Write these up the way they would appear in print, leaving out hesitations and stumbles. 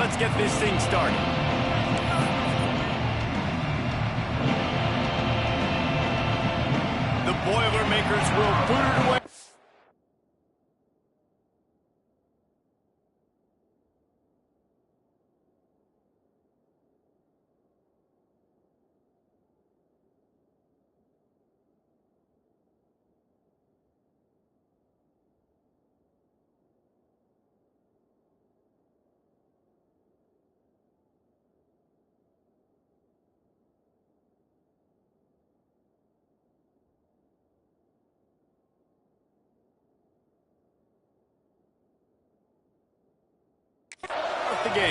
let's get this thing started. The Boilermakers will boot it away. The game.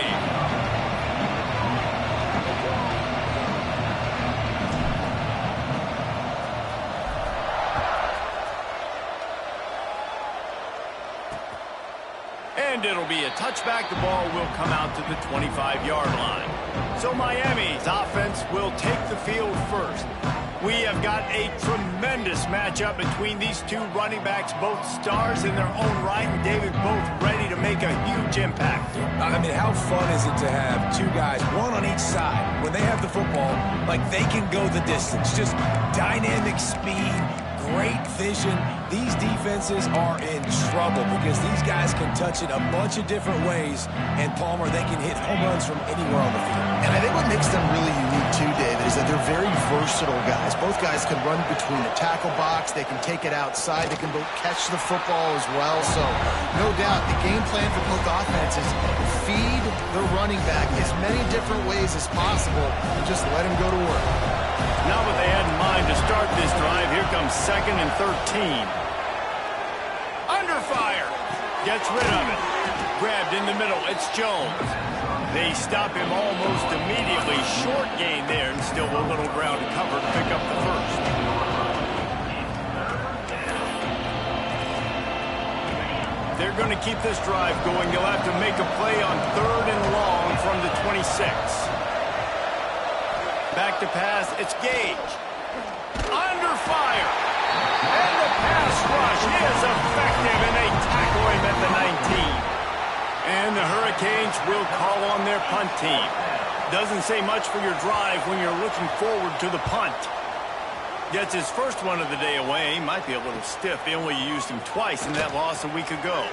And it'll be a touchback. The ball will come out to the 25-yard line. So Miami's offense will take the field first. We have got a tremendous matchup between these two running backs, both stars in their own right, and David, both ready to make a huge impact. I mean, how fun is it to have two guys, one on each side, when they have the football, like they can go the distance. Just dynamic speed, great vision. These defenses are in trouble because these guys can touch it a bunch of different ways, and Palmer, they can hit home runs from anywhere on the field. And I think what makes them really unique too, David, is that they're very versatile guys. Both guys can run between the tackle box. They can take it outside. They can both catch the football as well. So, no doubt, the game plan for both offenses, feed the running back as many different ways as possible and just let him go to work. Not what they had in mind to start this drive. Here comes 2nd and 13. Under fire. Gets rid of it. Grabbed in the middle. It's Jones. They stop him almost immediately. Short gain there, and still a little ground to cover to pick up the first. They're going to keep this drive going. They'll have to make a play on 3rd and long from the 26. Back to pass. It's Gage. Under fire. And the pass rush is effective, and they tackle him at the 19. And the Hurricanes will call on their punt team. Doesn't say much for your drive when you're looking forward to the punt. Gets his first one of the day away. Might be a little stiff. They only used him twice in that loss a week ago.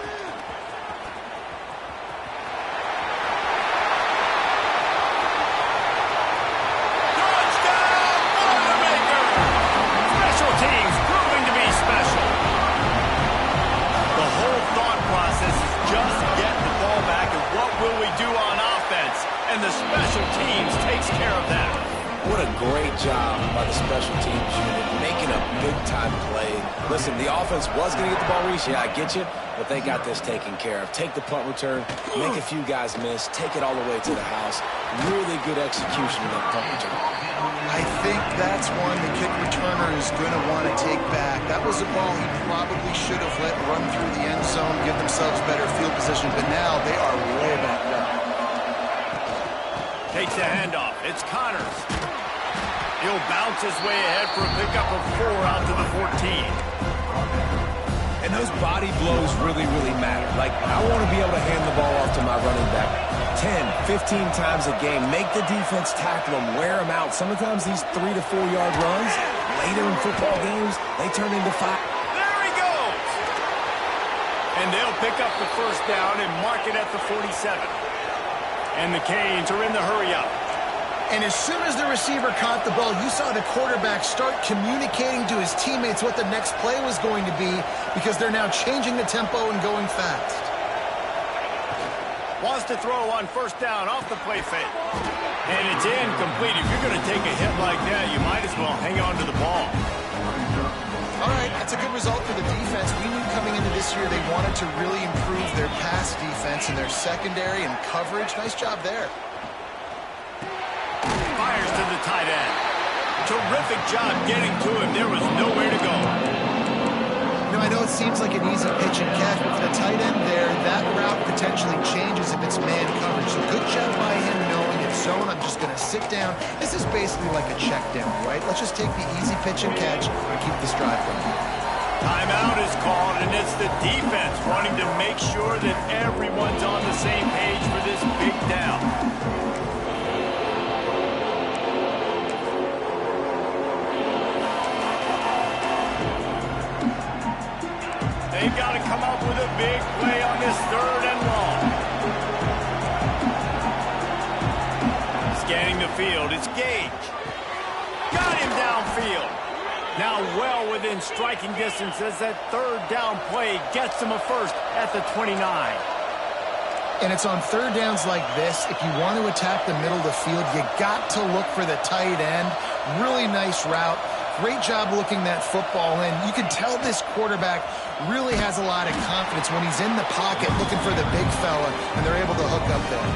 Touchdown, Boilermakers! Special teams proving to be special. The whole thought process is just get the ball back, and what will we do on offense? And the special teams takes care of that. What a great job by the special teams unit, making a big-time play. Listen, the offense was going to get the ball reached. Yeah, I get you, but they got this taken care of. Take the punt return, make a few guys miss, take it all the way to the house. Really good execution in that punt return. I think that's one the kick returner is going to want to take back. That was a ball he probably should have let run through the end zone, give themselves better field position, but now they are way back up. Takes the handoff. It's Connors. He'll bounce his way ahead for a pickup of 4 out to the 14. And those body blows really, really matter. Like, I want to be able to hand the ball off to my running back 10, 15 times a game. Make the defense tackle them, wear them out. Sometimes these 3 to 4 yard runs, later in football games, they turn into 5. There he goes! And they'll pick up the first down and mark it at the 47. And the Canes are in the hurry-up. And as soon as the receiver caught the ball, you saw the quarterback start communicating to his teammates what the next play was going to be because they're now changing the tempo and going fast. Wants to throw on first down off the play fake. And it's incomplete. If you're going to take a hit like that, you might as well hang on to the ball. All right, that's a good result for the defense. We knew coming into this year they wanted to really improve their pass defense and their secondary and coverage. Nice job there. Fires to the tight end. Terrific job getting to him. There was nowhere to go. You know, I know it seems like an easy pitch and catch, but for the tight end there, that route potentially changes if it's man coverage. So good job by him knowing it's zone. I'm just going to sit down. This is basically like a check down, right? Let's just take the easy pitch and catch and keep this drive going. Timeout is called, and it's the defense wanting to make sure that everyone's on the same page for this big down. field. It's Gage. Got him downfield. Now well within striking distance as that third down play gets him a first at the 29. And it's on third downs like this, if you want to attack the middle of the field, you got to look for the tight end. Really nice route. Great job looking that football in. You can tell this quarterback really has a lot of confidence when he's in the pocket looking for the big fella, and they're able to hook up there.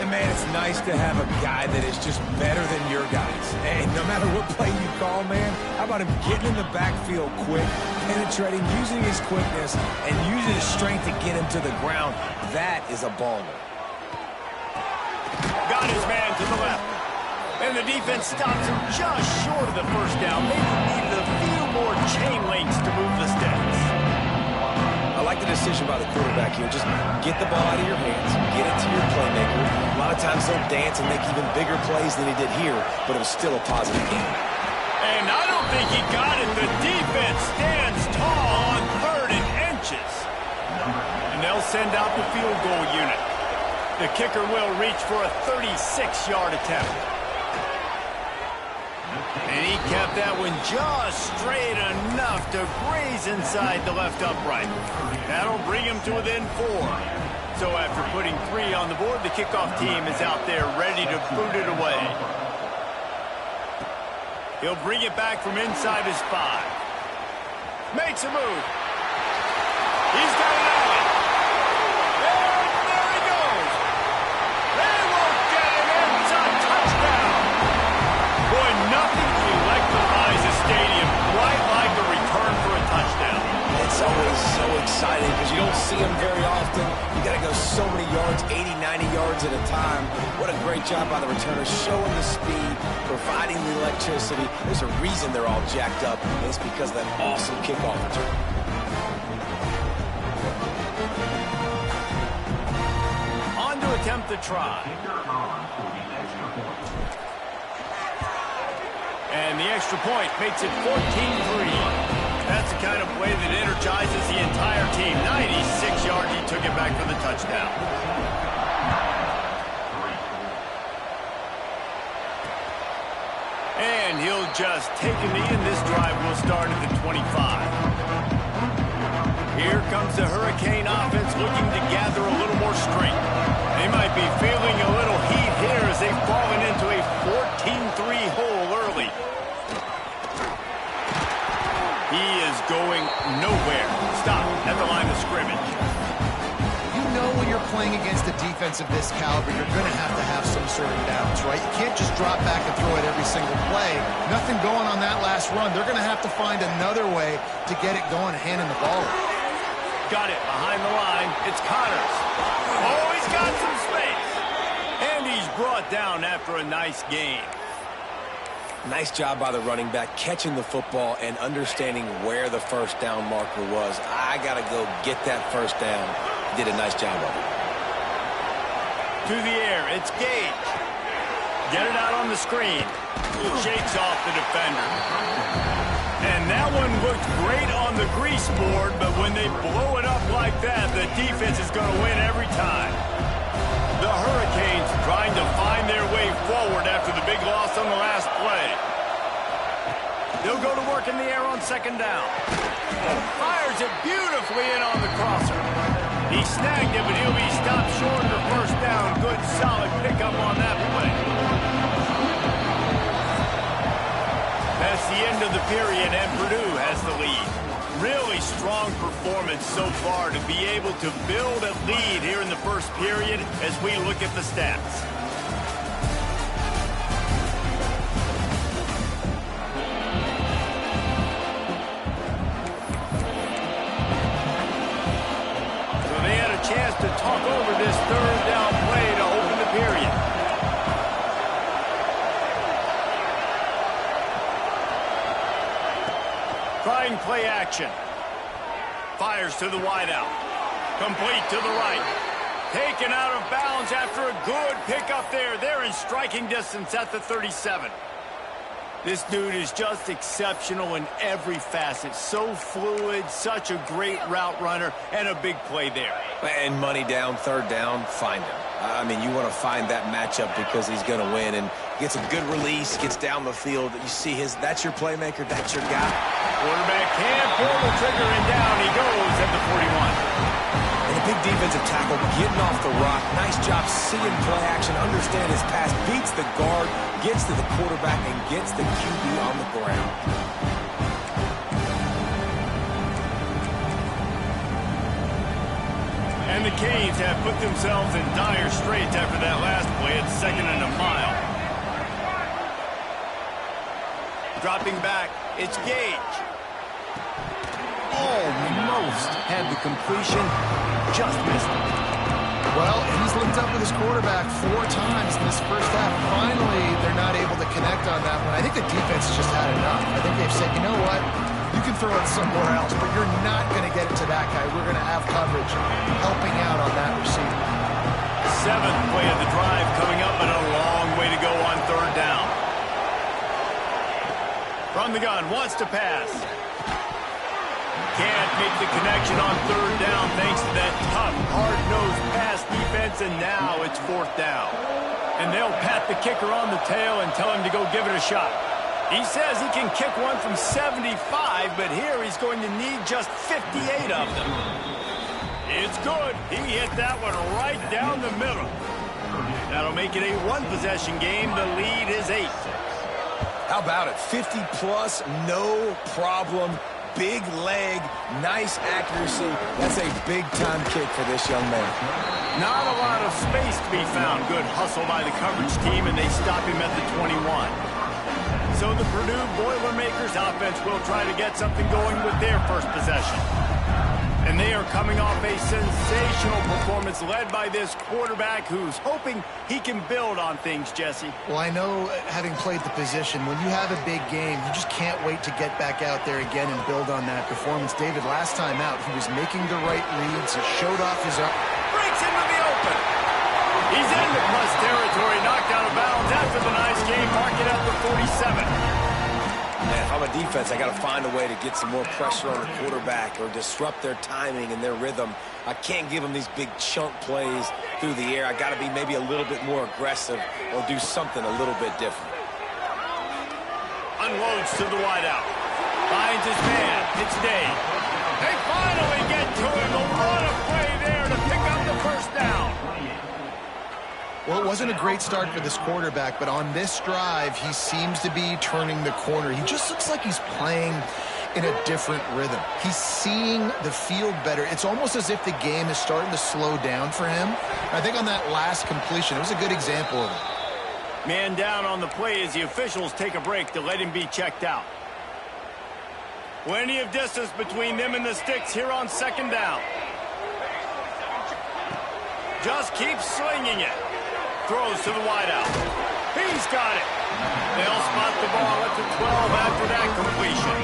And, man, it's nice to have a guy that is just better than your guys. Hey, no matter what play you call, man, how about him getting in the backfield quick, penetrating, using his quickness, and using his strength to get him to the ground. That is a baller. Got his man to the left. And the defense stops him just short of the first down. Maybe needed a few more chain links to move the sticks. I like the decision by the quarterback here. Just get the ball out of your hands, get it to your playmaker. A lot of times they'll dance and make even bigger plays than he did here, but it was still a positive game. And I don't think he got it. The defense stands tall on 3rd and inches. And they'll send out the field goal unit. The kicker will reach for a 36-yard attempt. And he kept that one just straight enough to graze inside the left upright. That'll bring him to within 4. So after putting 3 on the board, the kickoff team is out there ready to boot it away. He'll bring it back from inside his 5. Makes a move. He's got it out. And there he goes. They won't get him. It's a touchdown. Boy, nothing electrifies a stadium quite like a return for a touchdown. It's always so exciting because you don't see them very often. You got to go so many yards, 80, 90 yards at a time. What a great job by the returner, showing the speed, providing the electricity. There's a reason they're all jacked up, and it's because of that awesome kickoff return. On to attempt the try. And the extra point makes it 14-3. That's the kind of play that energizes the entire team. 96 yards, he took it back for the touchdown. And he'll just take a knee, and this drive will start at the 25. Here comes the Hurricane offense looking to gather a little more strength. They might be feeling a little heat here as they've fallen into a 14-3 hole early. He is going nowhere. Stop at the line of scrimmage. You know when you're playing against a defense of this caliber, you're going to have some sort of downs, right? You can't just drop back and throw it every single play. Nothing going on that last run. They're going to have to find another way to get it going, handing the ball. Got it behind the line. It's Connors. Oh, he's got some space. And he's brought down after a nice game. Nice job by the running back, catching the football and understanding where the first down marker was. I got to go get that first down. Did a nice job of it. To the air, it's Gage. Get it out on the screen. Shakes off the defender. And that one looked great on the grease board, but when they blow it up like that, the defense is going to win every time. The Hurricanes trying to find their way forward after the big loss on the last play. They'll go to work in the air on 2nd down. Fires it beautifully in on the crosser. He snagged it, but he'll be stopped short of the first down. Good, solid pickup on that play. That's the end of the period, and Purdue has the lead. Really strong performance so far to be able to build a lead here in the first period as we look at the stats. So they had a chance to talk over this 3rd down play to open the period. Trying play action. Fires to the wideout. Complete to the right. Taken out of bounds after a good pickup there. They're in striking distance at the 37. This dude is just exceptional in every facet. So fluid, such a great route runner, and a big play there. And money down, third down, find him. I mean, you want to find that matchup because he's going to win. And gets a good release, gets down the field. You see that's your playmaker, that's your guy. Quarterback can't pull the trigger, and down he goes at the 41. And a big defensive tackle getting off the rock. Nice job seeing play action, understand his pass, beats the guard, gets to the quarterback, and gets the QB on the ground. And the Canes have put themselves in dire straits after that last play at 2nd and a mile. Dropping back, it's Gage. Almost had the completion, just missed it. Well, he's linked up with his quarterback 4 times in this first half. Finally, they're not able to connect on that one. I think the defense just had enough. I think they've said, you know what? You can throw it somewhere else, but you're not going to get it to that guy. We're going to have coverage helping out on that receiver. 7th play of the drive coming up, and a long way to go on 3rd down. From the gun, wants to pass. Can't make the connection on 3rd down thanks to that tough, hard-nosed pass defense, and now it's 4th down. And they'll pat the kicker on the tail and tell him to go give it a shot. He says he can kick one from 75, but here he's going to need just 58 of them. It's good. He hit that one right down the middle. That'll make it a 1-possession game. The lead is 8. How about it? 50-plus, no problem. Big leg, nice accuracy. That's a big-time kick for this young man. Not a lot of space to be found. Good hustle by the coverage team, and they stop him at the 21. So the Purdue Boilermakers offense will try to get something going with their first possession. And they are coming off a sensational performance led by this quarterback who's hoping he can build on things, Jesse. Well, I know, having played the position, when you have a big game, you just can't wait to get back out there again and build on that performance. David, last time out, he was making the right reads. He showed off his arm. Breaks into the open. He's into plus territory, knocked out of bounds after the nice game. Mark it at the 47. Man, if I'm a defense, I got to find a way to get some more pressure on the quarterback or disrupt their timing and their rhythm. I can't give them these big chunk plays through the air. I got to be maybe a little bit more aggressive or do something a little bit different. Unloads to the wideout. Finds his man. It's Dave. They finally get to him. What a play there to pick up the first down. Well, it wasn't a great start for this quarterback, but on this drive, he seems to be turning the corner. He just looks like he's playing in a different rhythm. He's seeing the field better. It's almost as if the game is starting to slow down for him. I think on that last completion, it was a good example of it. Man down on the play as the officials take a break to let him be checked out. Plenty of distance between them and the sticks here on 2nd down. Just keeps slinging it. Throws to the wideout. He's got it. They'll spot the ball at the 12 after that completion.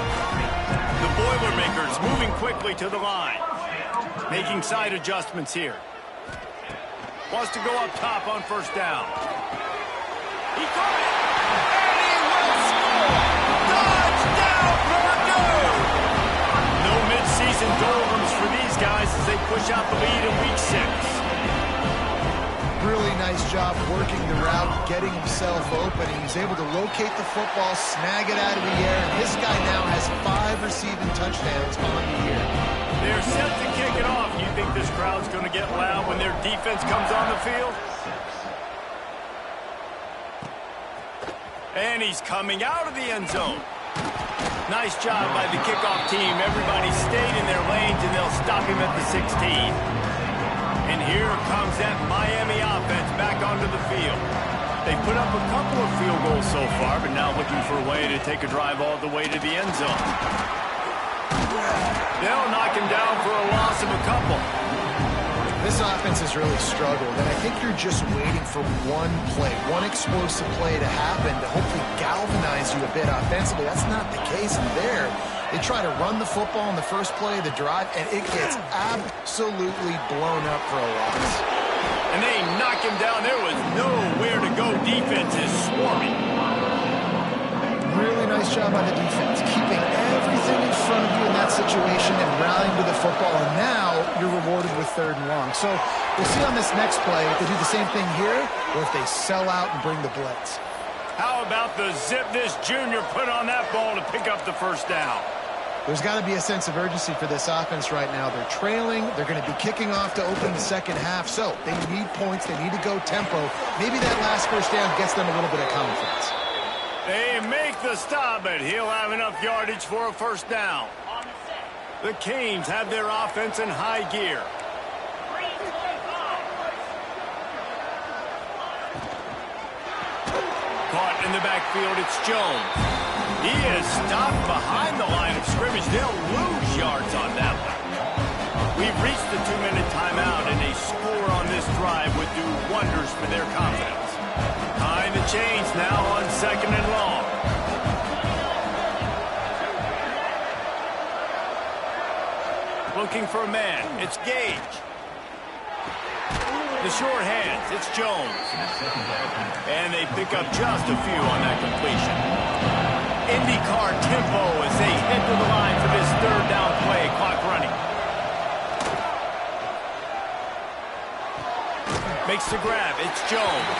The Boilermakers moving quickly to the line. Making side adjustments here. Wants to go up top on 1st down. He caught it. And he will score. Touchdown, Purdue! No midseason doldrums for these guys as they push out the lead in Week 6. Really nice job working the route, getting himself open. He was able to locate the football, snag it out of the air, and this guy now has 5 receiving touchdowns on the year. They're set to kick it off. You think this crowd's going to get loud when their defense comes on the field? And he's coming out of the end zone. Nice job by the kickoff team. Everybody stayed in their lanes, and they'll stop him at the 16. And here comes that Miami offense back onto the field. They put up a couple of field goals so far, but now looking for a way to take a drive all the way to the end zone. They'll knock him down for a loss of a couple. This offense has really struggled, and I think you're just waiting for one play, one explosive play to happen to hopefully galvanize you a bit offensively. That's not the case in there. They try to run the football in the first play of the drive, and it gets absolutely blown up for a loss. And they knock him down. There was nowhere to go. Defense is swarming. Really nice job by the defense, keeping everything in front of you in that situation and rallying to the football, and now you're rewarded with 3rd and long. So we'll see on this next play if they do the same thing here or if they sell out and bring the blitz. How about the zip this junior put on that ball to pick up the 1st down? There's got to be a sense of urgency for this offense right now. They're trailing. They're going to be kicking off to open the 2nd half. So they need points. They need to go tempo. Maybe that last 1st down gets them a little bit of confidence. They make the stop, but he'll have enough yardage for a 1st down. The Canes have their offense in high gear. Caught in the backfield, it's Jones. He is stopped behind the line of scrimmage. They'll lose yards on that one. We've reached the 2-minute timeout, and a score on this drive would do wonders for their confidence. Behind the chains now on 2nd and long. Looking for a man. It's Gage. The short hands. It's Jones. And they pick up just a few on that completion. IndyCar tempo as they head to the line for this 3rd down play. Clock running. Makes the grab. It's Jones.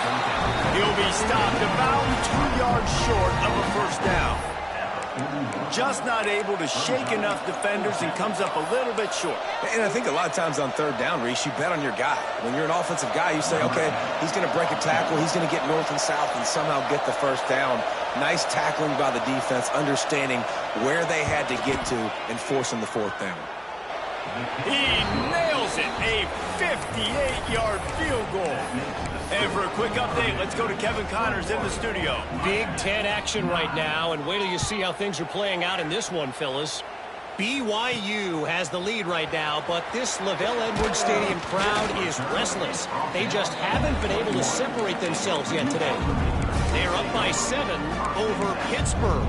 He'll be stopped about 2 yards short of a 1st down. Just not able to shake enough defenders and comes up a little bit short. And I think a lot of times on 3rd down, Reese, you bet on your guy. When you're an offensive guy, you say, okay, he's going to break a tackle, he's going to get north and south and somehow get the 1st down. Nice tackling by the defense, understanding where they had to get to and forcing the 4th down. He nails it, a 58-yard field goal. And for a quick update, let's go to Kevin Connors in the studio. Big Ten action right now, and wait till you see how things are playing out in this one, fellas. BYU has the lead right now, but this LaVell Edwards Stadium crowd is restless. They just haven't been able to separate themselves yet today. They're up by 7 over Pittsburgh.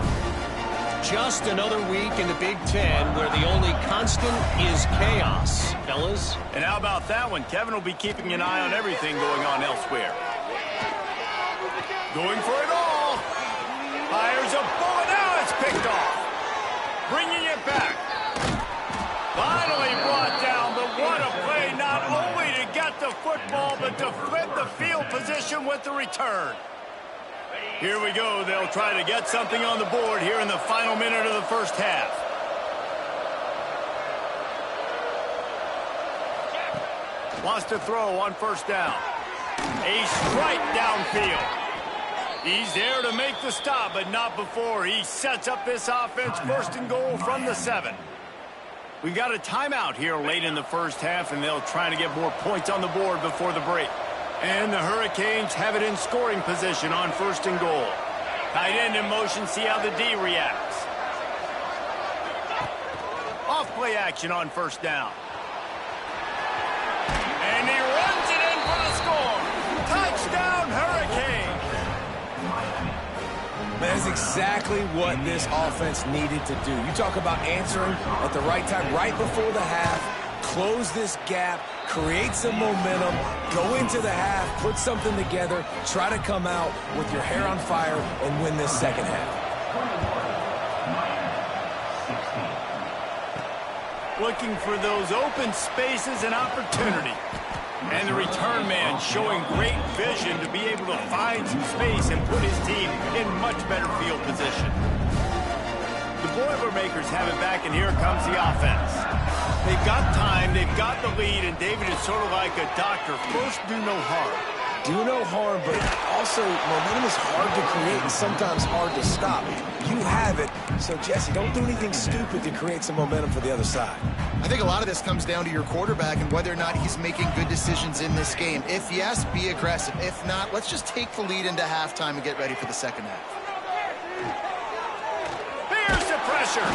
Just another week in the Big Ten where the only constant is chaos, fellas. And how about that one? Kevin will be keeping an eye on everything going on elsewhere. Going for it all. Fires a bullet. Now it's picked off. Bringing it back. Finally brought down, but what a play, not only to get the football, but to flip the field position with the return. Here we go. They'll try to get something on the board here in the final minute of the 1st half. Wants to throw on 1st down. A strike downfield. He's there to make the stop, but not before he sets up this offense 1st and goal from the 7. We got a timeout here late in the 1st half, and they'll try to get more points on the board before the break. And the Hurricanes have it in scoring position on 1st and goal. Tight end in motion, see how the D reacts. Off play action on 1st down. And he runs it in for the score. Touchdown, Hurricanes. That is exactly what this offense needed to do. You talk about answering at the right time, right before the half. Close this gap, create some momentum, go into the half, put something together, try to come out with your hair on fire and win this 2nd half. Looking for those open spaces and opportunity. And the return man showing great vision to be able to find some space and put his team in much better field position. The Boilermakers have it back, and here comes the offense. They've got time, they've got the lead, and David is sort of like a doctor. First, do no harm. Do no harm, but also momentum is hard to create and sometimes hard to stop. You have it, so Jesse, don't do anything stupid to create some momentum for the other side. I think a lot of this comes down to your quarterback and whether or not he's making good decisions in this game. If yes, be aggressive. If not, let's just take the lead into halftime and get ready for the 2nd half. Here's the pressure.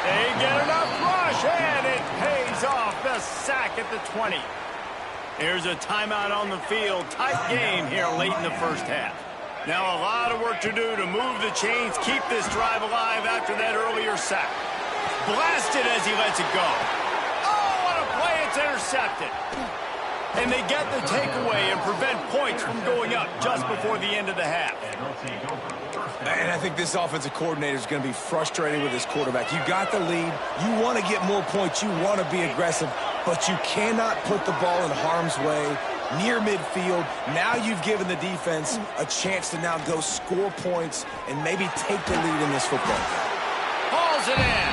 They get enough rush, and it pays off. The sack at the 20. Here's a timeout on the field. Tight game here late in the 1st half. Now a lot of work to do to move the chains, keep this drive alive after that earlier sack. Blasted as he lets it go. Oh, what a play. It's intercepted. And they get the takeaway and prevent points from going up just before the end of the half. And I think this offensive coordinator is going to be frustrated with his quarterback. You got the lead. You want to get more points. You want to be aggressive. But you cannot put the ball in harm's way near midfield. Now you've given the defense a chance to now go score points and maybe take the lead in this football game. Hauls it in.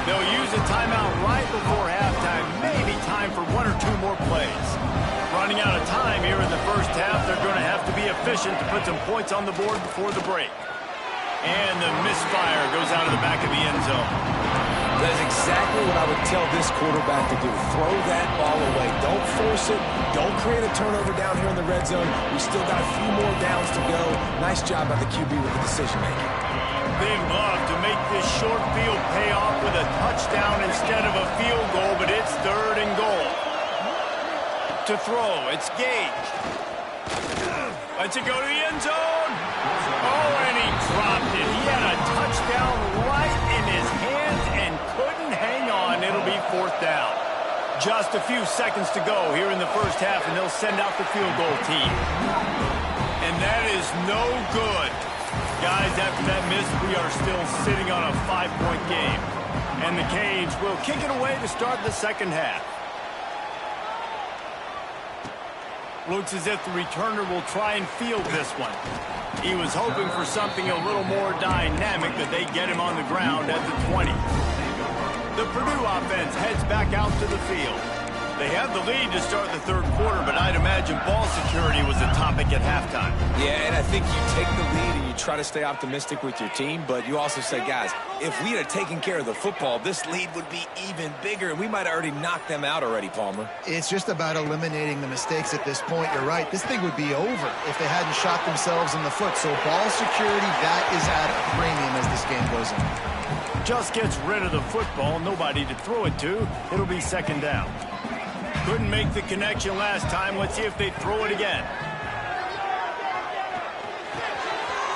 They'll use a timeout right before halftime. Maybe time for one or two more plays. Running out of time here in the first half. They're going to have to be efficient to put some points on the board before the break. And the misfire goes out of the back of the end zone. That is exactly what I would tell this quarterback to do. Throw that ball away. Don't force it. Don't create a turnover down here in the red zone. We still got a few more downs to go. Nice job by the QB with the decision-making. They'd love to make this short field pay off with a touchdown instead of a field goal, but it's 3rd and goal. To throw, it's Gage. Lets it go to the end zone. Oh, and he dropped it. He had a touchdown right in his hands and couldn't hang on. It'll be 4th down. Just a few seconds to go here in the first half, and they'll send out the field goal team. And that is no good. Guys, after that miss, we are still sitting on a 5-point game. And the Canes will kick it away to start the second half. Looks as if the returner will try and field this one. He was hoping for something a little more dynamic, but they get him on the ground at the 20. The Purdue offense heads back out to the field. They have the lead to start the 3rd quarter, but I'd imagine ball security was a topic at halftime. Yeah, and I think you take the lead and you try to stay optimistic with your team, but you also say, guys, if we had taken care of the football, this lead would be even bigger, and we might have already knocked them out already, Palmer. It's just about eliminating the mistakes at this point. You're right. This thing would be over if they hadn't shot themselves in the foot. So ball security, that is at a premium as this game goes on. Just gets rid of the football, nobody to throw it to. It'll be 2nd down. Couldn't make the connection last time. Let's see if they throw it again.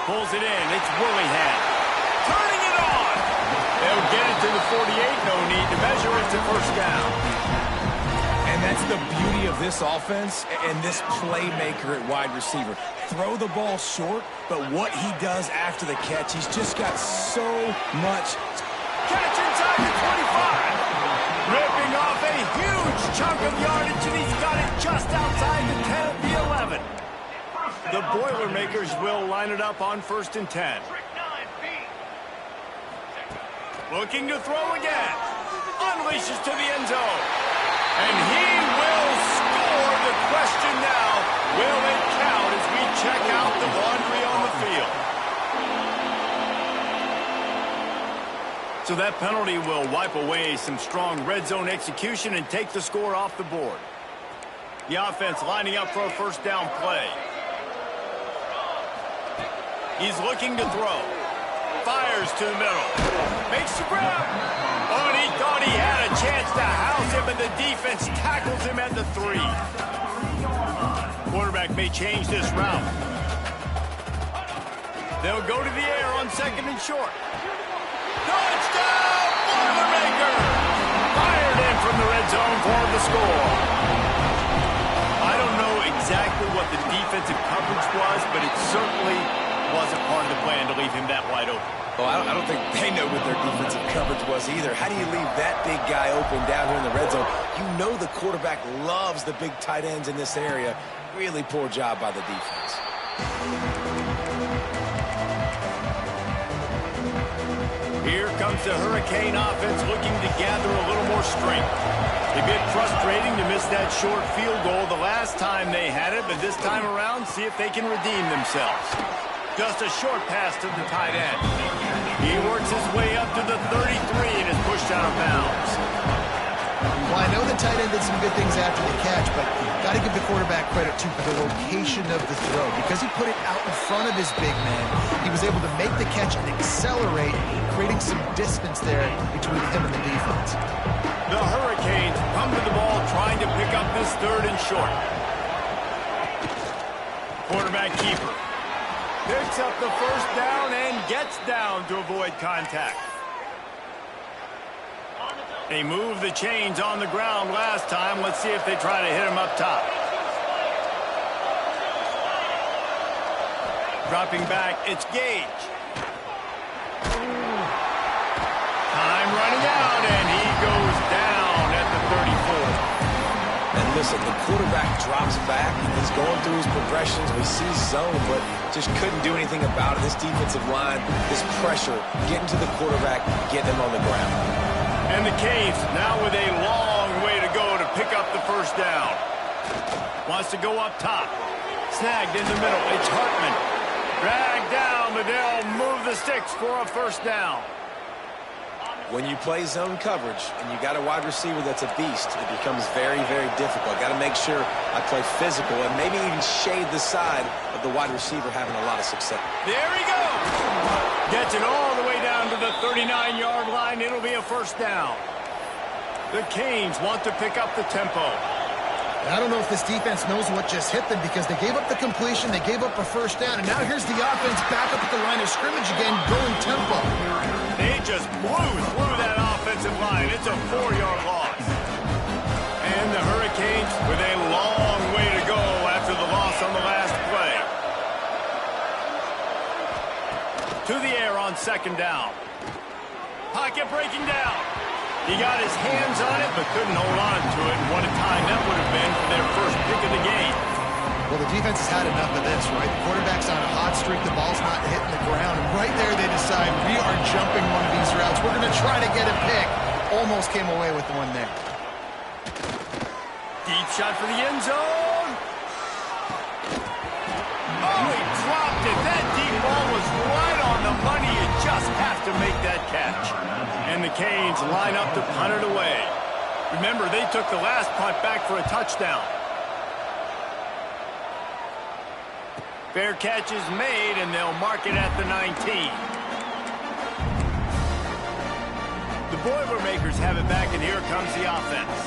Pulls it in. It's Willingham. Turning it on. They'll get it to the 48. No need to measure. It's a 1st down. And that's the beauty of this offense and this playmaker at wide receiver. Throw the ball short, but what he does after the catch, he's just got so much. Catch inside the 25. Ripping off a huge chunk of yardage, and he's got it just outside the 10 of the 11. The Boilermakers will line it up on 1st and 10. Looking to throw again. Unleashes to the end zone. And he will score. The question now, will it count as we check out the laundry on the field? So that penalty will wipe away some strong red zone execution and take the score off the board. The offense lining up for a 1st down play. He's looking to throw. Fires to the middle. Makes the grab. Oh, and he thought he had a chance to house him, but the defense tackles him at the 3. Quarterback may change this route. They'll go to the air on 2nd and short. Touchdown, Boilermaker! Fired in from the red zone for the score. I don't know exactly what the defensive coverage was, but it certainly wasn't part of the plan to leave him that wide open. Well, I don't think they know what their defensive coverage was either. How do you leave that big guy open down here in the red zone? You know the quarterback loves the big tight ends in this area. Really poor job by the defense. Here comes the Hurricane offense looking to gather a little more strength. A bit frustrating to miss that short field goal the last time they had it, but this time around, see if they can redeem themselves. Just a short pass to the tight end. He works his way up to the 33 and is pushed out of bounds. Well, I know the tight end did some good things after the catch, but got to give the quarterback credit to the location of the throw. Because he put it out in front of his big man, he was able to make the catch and accelerate, creating some distance there between him and the defense. The Hurricanes come to the ball trying to pick up this 3rd and short. Quarterback keeper picks up the 1st down and gets down to avoid contact. They moved the chains on the ground last time. Let's see if they try to hit him up top. Dropping back, it's Gage. Time running out, and he goes down at the 34. And listen, the quarterback drops back. He's going through his progressions. We see zone, but just couldn't do anything about it. This defensive line, this pressure, getting to the quarterback, getting him on the ground. And the Canes now with a long way to go to pick up the first down. Wants to go up top. Snagged in the middle. It's Hartman. Dragged down, but they'll move the sticks for a first down. When you play zone coverage and you got a wide receiver that's a beast, it becomes very, very difficult. Got to make sure I play physical and maybe even shade the side of the wide receiver having a lot of success. There he goes. Gets it all the way down to the 39-yard line. It'll be a first down. The Canes want to pick up the tempo. I don't know if this defense knows what just hit them because they gave up the completion, they gave up a first down, and now here's the offense back up at the line of scrimmage again, going tempo. They just blew through that offensive line. It's a 4-yard loss. And the Hurricanes with a long way to go after the loss on the last play. To the air on second down. Pocket breaking down. He got his hands on it, but couldn't hold on to it. And what a time that would have been for their first pick of the game. Well, the defense has had enough of this, right? The quarterback's on a hot streak. The ball's not hitting the ground. And right there, they decide, we are jumping one of these routes. We're going to try to get a pick. Almost came away with one there. Deep shot for the end zone. Oh, he dropped it. That deep ball was right on the money. You just have to make that catch. And the Canes line up to punt it away. Remember, they took the last punt back for a touchdown. Fair catch is made, and they'll mark it at the 19. The Boilermakers have it back, and here comes the offense.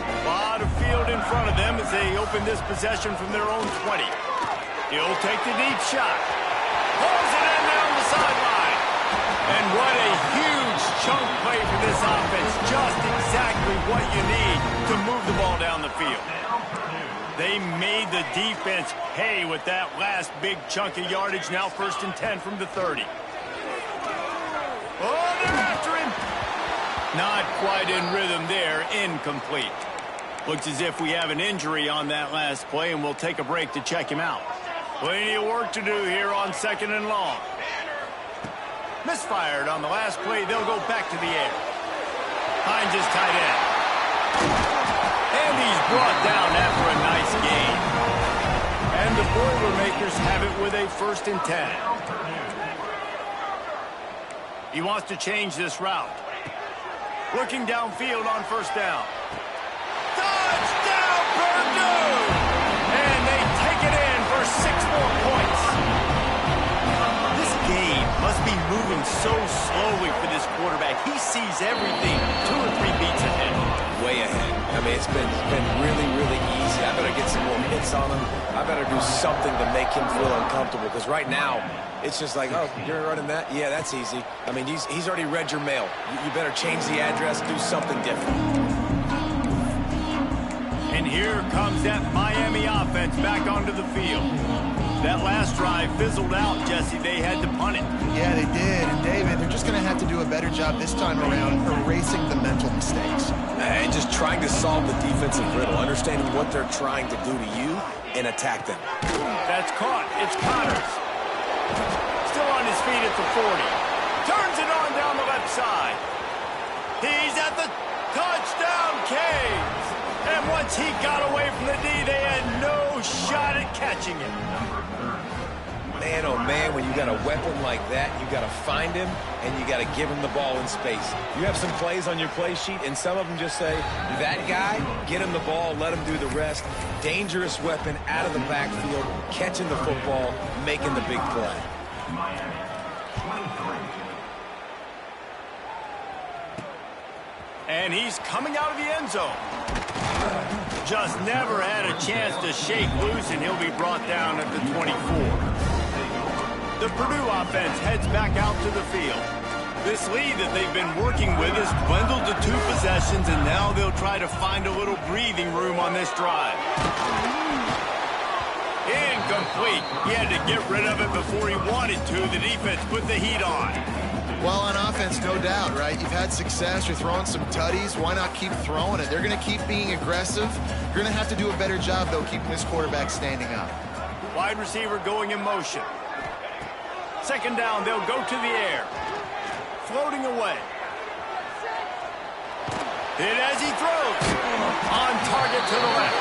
A lot of field in front of them as they open this possession from their own 20. He'll take the deep shot. Pulls it in down the sideline. And what a huge chunk play for this offense. Just exactly what you need to move the ball down the field. They made the defense pay with that last big chunk of yardage. Now 1st and 10 from the 30. Oh, they're after him. Not quite in rhythm there. Incomplete. Looks as if we have an injury on that last play, and we'll take a break to check him out. Plenty of work to do here on 2nd and long. Misfired on the last play. They'll go back to the air. Finds his tight end. And he's brought down after a nice gain. And the Boilermakers have it with a 1st and 10. He wants to change this route. Looking downfield on 1st down. Touchdown, Purdue! And they take it in for 6 more points. This game must be moving so slowly for this quarterback. He sees everything 2 or 3 beats ahead. Way ahead. I mean, it's been really, really easy. I better get some more hits on him. I better do something to make him feel uncomfortable because right now, it's just like, oh, you're running that? Yeah, that's easy. I mean, he's already read your mail. You better change the address, do something different. And here comes that Miami offense back onto the field. That last drive fizzled out, Jesse. They had to punt it. Yeah, they did. And, David, they're just going to have to do a better job this time around erasing the mental mistakes. And just trying to solve the defensive riddle, understanding what they're trying to do to you and attack them. That's caught. It's Connors. Still on his feet at the 40. Turns it on down the left side. He's at the touchdown, Canes. And once he got away from the D, they had no shot at catching him. Man, oh man, when you got a weapon like that, you got to find him and you got to give him the ball in space. You have some plays on your play sheet, and some of them just say, that guy, get him the ball, let him do the rest. Dangerous weapon out of the backfield, catching the football, making the big play. And he's coming out of the end zone. Just never had a chance to shake loose, and he'll be brought down at the 24. The Purdue offense heads back out to the field. This lead that they've been working with has dwindled to 2 possessions, and now they'll try to find a little breathing room on this drive. Incomplete. He had to get rid of it before he wanted to. The defense put the heat on. Well, on offense, no doubt, right? You've had success. You're throwing some tutties. Why not keep throwing it? They're going to keep being aggressive. You're going to have to do a better job, though, keeping this quarterback standing up. Wide receiver going in motion. Second down, they'll go to the air. Floating away. Hit as he throws. On target to the left.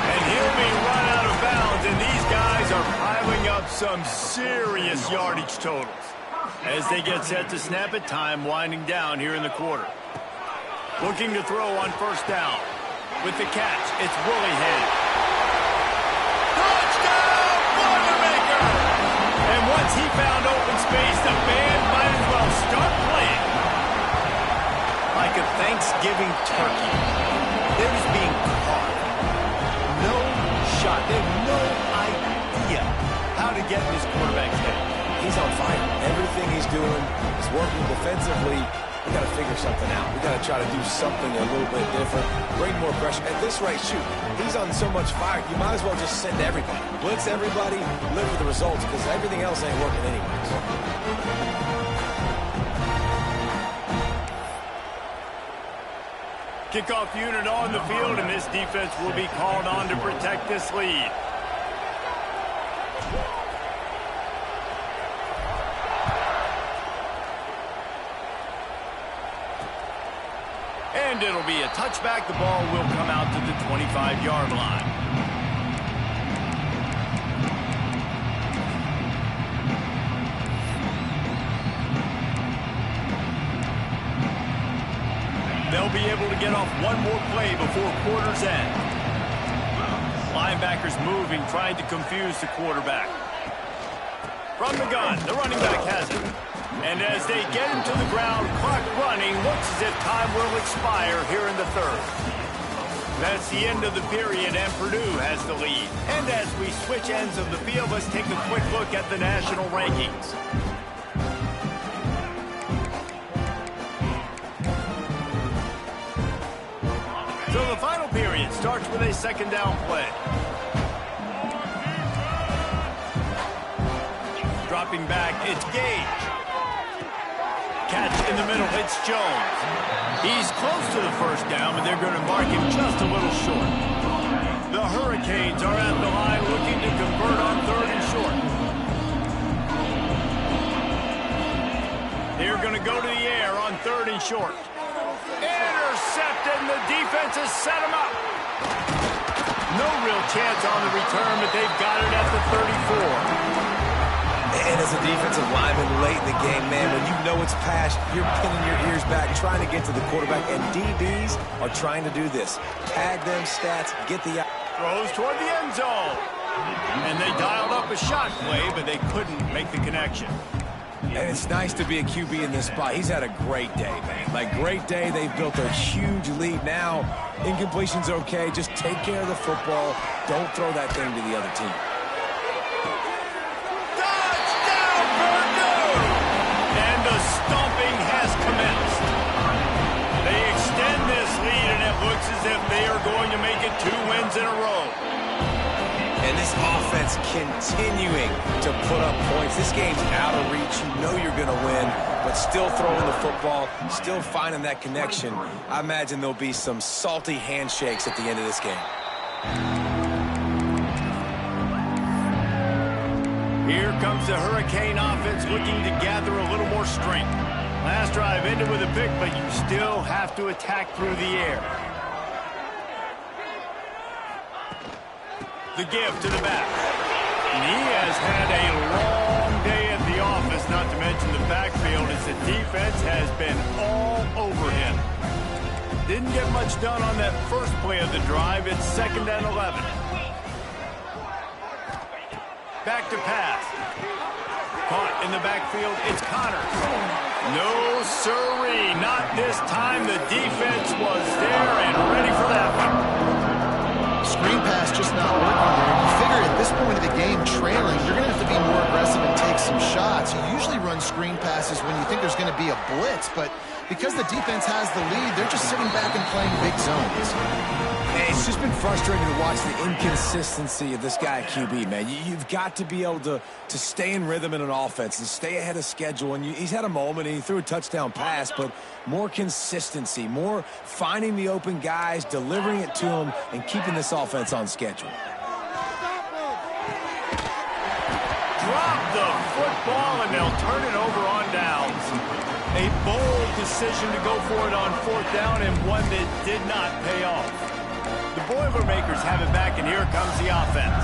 And he'll be run out of bounds, and these guys are piling up some serious yardage totals. As they get set to snap it, time winding down here in the quarter. Looking to throw on first down. With the catch, it's Willingham. Touchdown, Boilermaker! And once he found open space, the band might as well start playing. Like a Thanksgiving turkey. They're just being caught. No shot. They have no idea how to get in this quarterback's head. He's on fire. Everything he's doing is working defensively. We got to figure something out. We got to try to do something a little bit different. Bring more pressure. At this rate, shoot, he's on so much fire. You might as well just send everybody. Blitz everybody, live with the results, because everything else ain't working anyways. Kickoff unit on the field, and this defense will be called on to protect this lead. And it'll be a touchback. The ball will come out to the 25-yard line. They'll be able to get off one more play before quarter's end. Linebackers moving, trying to confuse the quarterback. From the gun, the running back has it. And as they get him to the ground, clock running, looks as if time will expire here in the third. That's the end of the period, and Purdue has the lead. And as we switch ends of the field, let's take a quick look at the national rankings. So the final period starts with a second down play. Dropping back, it's Gage. Catch in the middle, it's Jones. He's close to the first down, but they're going to mark him just a little short. The Hurricanes are at the line looking to convert on third and short. They're going to go to the air on third and short. Intercepted, and the defense has set him up. No real chance on the return, but they've got it at the 34. And as a defensive lineman late in the game, man, when you know it's past, you're pinning your ears back, trying to get to the quarterback, and DBs are trying to do this. Tag them stats, get the... Throws toward the end zone. And they dialed up a shot play, but they couldn't make the connection. And it's nice to be a QB in this spot. He's had a great day, man. Like, great day. They've built a huge lead. Now, incompletion's okay. Just take care of the football. Don't throw that thing to the other team. The stomping has commenced. They extend this lead, and it looks as if they are going to make it 2 wins in a row. And this offense continuing to put up points. This game's out of reach. You know you're going to win, but still throwing the football, still finding that connection. I imagine there'll be some salty handshakes at the end of this game. Here comes the Hurricane offense looking to gather a little more strength. Last drive ended with a pick, but you still have to attack through the air. The give to the back. And he has had a long day at the office, not to mention the backfield, as the defense has been all over him. Didn't get much done on that first play of the drive. It's 2nd and 11. Back to pass. Caught in the backfield, it's Connor. No sirree, not this time. The defense was there and ready for that one. Screen pass just not working there. You figure at this point of the game, trailing, you're going to have to be more aggressive and take some shots. You usually run screen passes when you think there's going to be a blitz, but because the defense has the lead, they're just sitting back and playing big zones. It's just been frustrating to watch the inconsistency of this guy at QB, man. You've got to be able to stay in rhythm in an offense and stay ahead of schedule. And he's had a moment, and he threw a touchdown pass, but more consistency, more finding the open guys, delivering it to them, and keeping this offense on schedule. Drop the football, and they'll turn it over on downs. A bold decision to go for it on 4th down, and one that did not pay off. The Boilermakers have it back, and here comes the offense.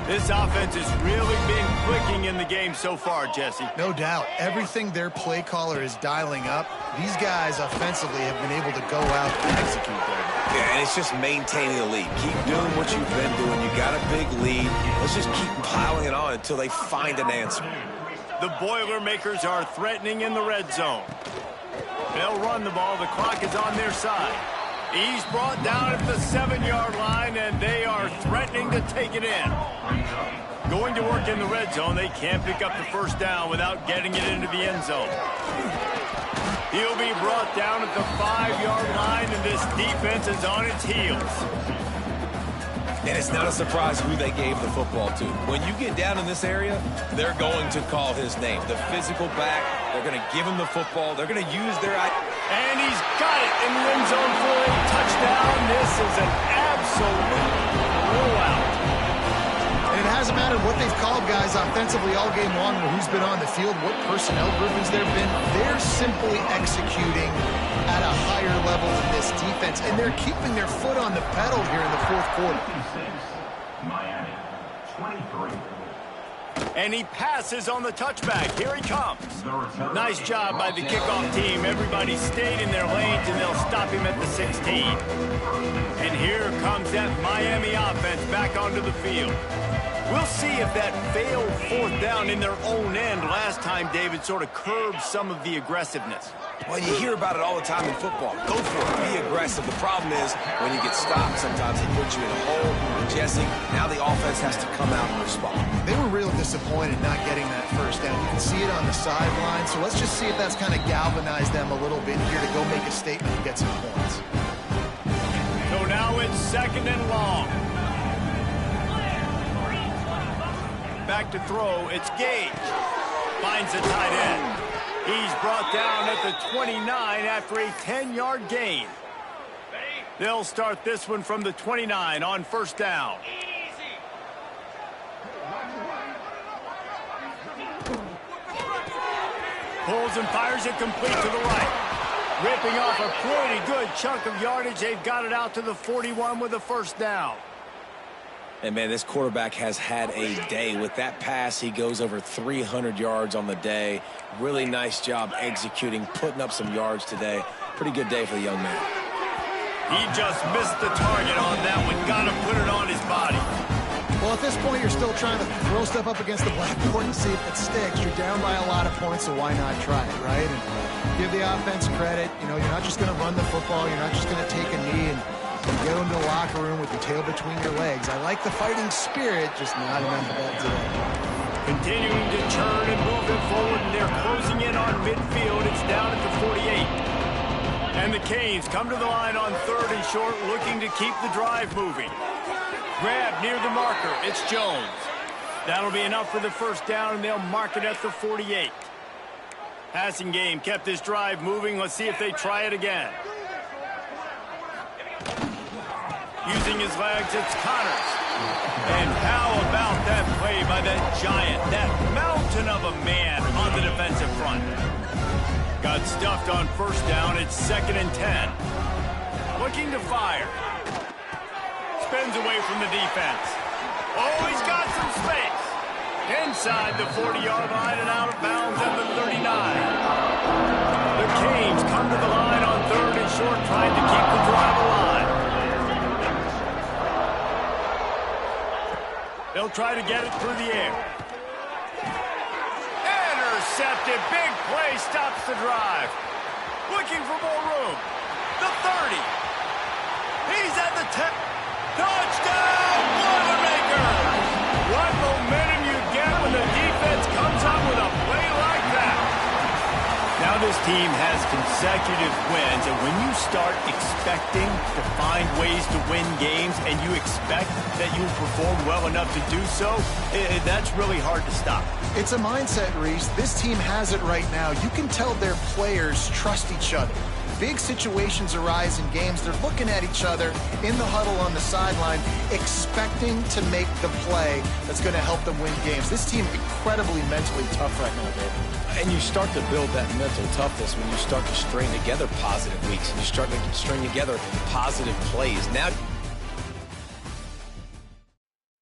This offense has really been clicking in the game so far, Jesse. No doubt. Everything their play caller is dialing up, these guys offensively have been able to go out and execute there. Yeah, and it's just maintaining the lead. Keep doing what you've been doing. You got a big lead. Let's just keep piling it on until they find an answer. The Boilermakers are threatening in the red zone. They'll run the ball. The clock is on their side. He's brought down at the 7-yard line, and they are threatening to take it in. Going to work in the red zone, they can't pick up the 1st down without getting it into the end zone. He'll be brought down at the 5-yard line, and this defense is on its heels. And it's not a surprise who they gave the football to. When you get down in this area, they're going to call his name. The physical back, they're going to give him the football. They're going to use their... And he's got it in the end zone for a touchdown. This is an absolute blowout. And it hasn't mattered what they've called guys offensively all game long or who's been on the field, what personnel groupings there have been. They're simply executing at a higher level than this defense, and they're keeping their foot on the pedal here in the 4th quarter. Miami, 23. And he passes on the touchback. Here he comes. Nice job by the kickoff team. Everybody stayed in their lanes, and they'll stop him at the 16. And here comes that Miami offense back onto the field. We'll see if that failed 4th down in their own end last time, David, sort of curbed some of the aggressiveness. Well, you hear about it all the time in football. Go for it. Be aggressive. The problem is when you get stopped, sometimes it puts you in a hole. And Jesse, now the offense has to come out and respond. They were real disappointed not getting that 1st down. You can see it on the sideline. So let's just see if that's kind of galvanized them a little bit here to go make a statement and get some points. So now it's 2nd and long. Back to throw. It's Gage. Finds the tight end. He's brought down at the 29 after a 10-yard gain. They'll start this one from the 29 on 1st down. Pulls and fires it complete to the right. Ripping off a pretty good chunk of yardage. They've got it out to the 41 with a 1st down. And, man, this quarterback has had a day. With that pass, he goes over 300 yards on the day. Really nice job executing, putting up some yards today. Pretty good day for the young man. He just missed the target on that one. Got to put it on his body. Well, at this point, you're still trying to throw stuff up against the blackboard and see if it sticks. You're down by a lot of points, so why not try it, right? And give the offense credit. You know, you're not just going to run the football. You're not just going to take a knee and go into the locker room with your tail between your legs. I like the fighting spirit, just not enough of that today. Continuing to turn and move it forward, and they're closing in on midfield. It's down at the 48. And the Canes come to the line on 3rd and short, looking to keep the drive moving. Grab near the marker. It's Jones. That'll be enough for the 1st down, and they'll mark it at the 48. Passing game kept this drive moving. Let's see if they try it again. Using his legs, it's Connors. And how about that play by that giant, that mountain of a man on the defensive front? Got stuffed on 1st down. It's 2nd and 10. Looking to fire. Spins away from the defense. Oh, he's got some space. Inside the 40-yard line and out of bounds at the 39. The Canes come to the line on 3rd and short, trying to keep the drive alive. They'll try to get it through the air. Intercepted. Big play stops the drive. Looking for more room. The 30. He's at the 10. Touchdown, Boilermakers! What momentum you get when the defense comes up with team has consecutive wins, and when you start expecting to find ways to win games and you expect that you'll perform well enough to do so, that's really hard to stop. It's a mindset, Reese. This team has it right now. You can tell their players trust each other. Big situations arise in games. They're looking at each other in the huddle on the sideline, expecting to make the play that's going to help them win games. This team incredibly mentally tough right now, David. And you start to build that mental toughness when you start to string together positive weeks and you string together positive plays. Now